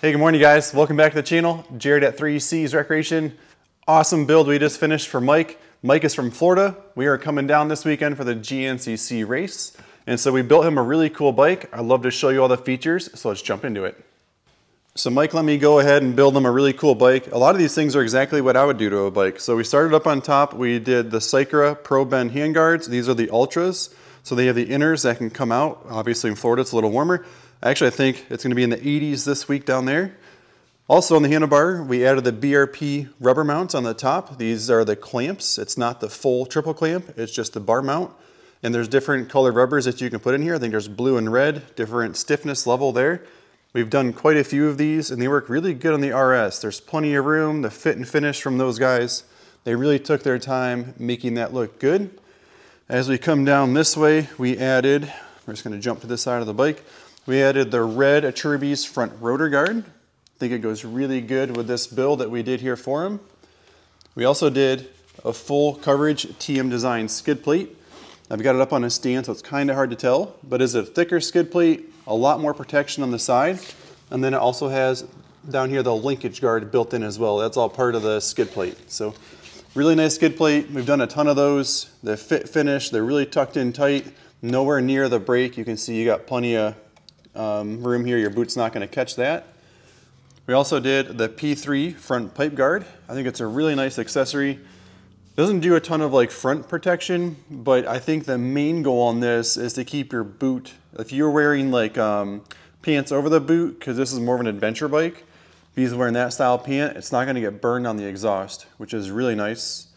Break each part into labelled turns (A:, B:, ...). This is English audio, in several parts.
A: Hey, good morning guys. Welcome back to the channel. Jared at 3C's Recreation. Awesome build we just finished for Mike. Mike is from Florida. We are coming down this weekend for the GNCC race. And so we built him a really cool bike. I'd love to show you all the features, so let's jump into it. So Mike let me go ahead and build him a really cool bike. A lot of these things are exactly what I would do to a bike. So we started up on top. We did the Cycra Pro Bend handguards. These are the Ultras. So they have the inners that can come out. Obviously in Florida it's a little warmer. Actually, I think it's going to be in the 80s this week down there. Also on the handlebar, we added the BRP rubber mounts on the top. These are the clamps. It's not the full triple clamp, it's just the bar mount. And there's different colored rubbers that you can put in here. I think there's blue and red, different stiffness level there. We've done quite a few of these and they work really good on the RS. There's plenty of room, the fit and finish from those guys. They really took their time making that look good. As we come down this way, we added, we're just going to jump to this side of the bike. We added the red Atrubis front rotor guard. I think it goes really good with this build that we did here for him. We also did a full coverage TM design skid plate. I've got it up on a stand so it's kind of hard to tell, but it's a thicker skid plate, a lot more protection on the side, and then it also has down here the linkage guard built in as well. That's all part of the skid plate. So really nice skid plate. We've done a ton of those. The fit finish, they're really tucked in tight, nowhere near the brake. You can see you got plenty of room here. Your boot's not going to catch that. We also did the P3 front pipe guard. I think it's a really nice accessory. Doesn't do a ton of like front protection, but I think the main goal on this is to keep your boot, if you're wearing like pants over the boot, because this is more of an adventure bike, if he's wearing that style pant, it's not going to get burned on the exhaust, which is really nice.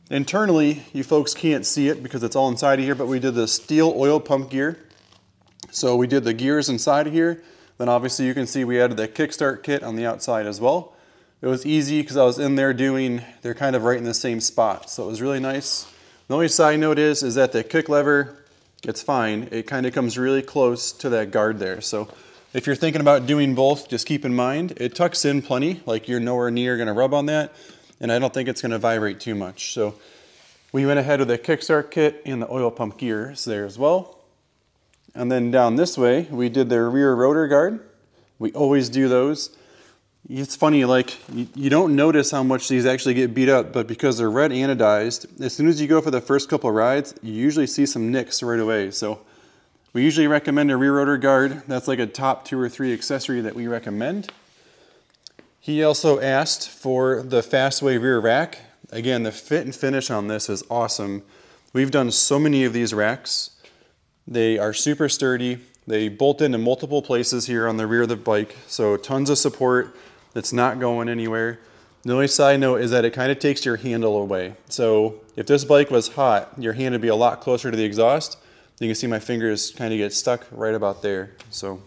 A: Internally, you folks can't see it because it's all inside of here, but we did the steel oil pump gear. So we did the gears inside of here. Then obviously you can see we added the kickstart kit on the outside as well. It was easy because I was in there they're kind of right in the same spot. So it was really nice. The only side note is that the kick lever, it's fine. It kind of comes really close to that guard there. So if you're thinking about doing both, just keep in mind, it tucks in plenty, like you're nowhere near gonna rub on that. And I don't think it's gonna vibrate too much. So we went ahead with the kickstart kit and the oil pump gears there as well. And then down this way, we did the rear rotor guard. We always do those. It's funny, like you don't notice how much these actually get beat up, but because they're red anodized, as soon as you go for the first couple of rides, you usually see some nicks right away. So we usually recommend a rear rotor guard. That's like a top 2 or 3 accessory that we recommend. He also asked for the Fastway rear rack. Again, the fit and finish on this is awesome. We've done so many of these racks. They are super sturdy. They bolt into multiple places here on the rear of the bike, so tons of support. It's not going anywhere. The only side note is that it kind of takes your handle away. So if this bike was hot, your hand would be a lot closer to the exhaust. You can see my fingers kind of get stuck right about there. So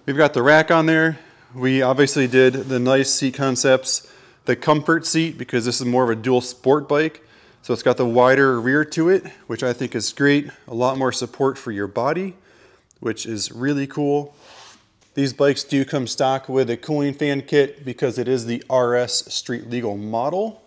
A: we've got the rack on there. We obviously did the nice seat concepts, the comfort seat, because this is more of a dual sport bike. So it's got the wider rear to it, which I think is great. A lot more support for your body, which is really cool. These bikes do come stock with a cooling fan kit because it is the RS street legal model.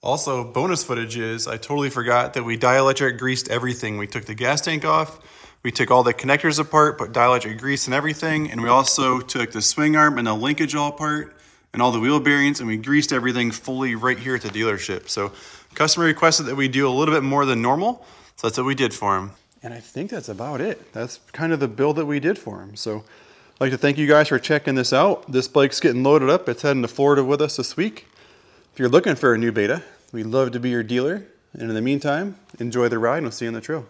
A: Also, bonus footage is, I totally forgot that we dielectric greased everything. We took the gas tank off, we took all the connectors apart, put dielectric grease and everything, and we also took the swing arm and the linkage all apart and all the wheel bearings, and we greased everything fully right here at the dealership. So customer requested that we do a little bit more than normal, so that's what we did for him. And I think that's about it. That's kind of the build that we did for him. So I'd like to thank you guys for checking this out. This bike's getting loaded up. It's heading to Florida with us this week. If you're looking for a new Beta, we'd love to be your dealer. And in the meantime, enjoy the ride and we'll see you on the trail.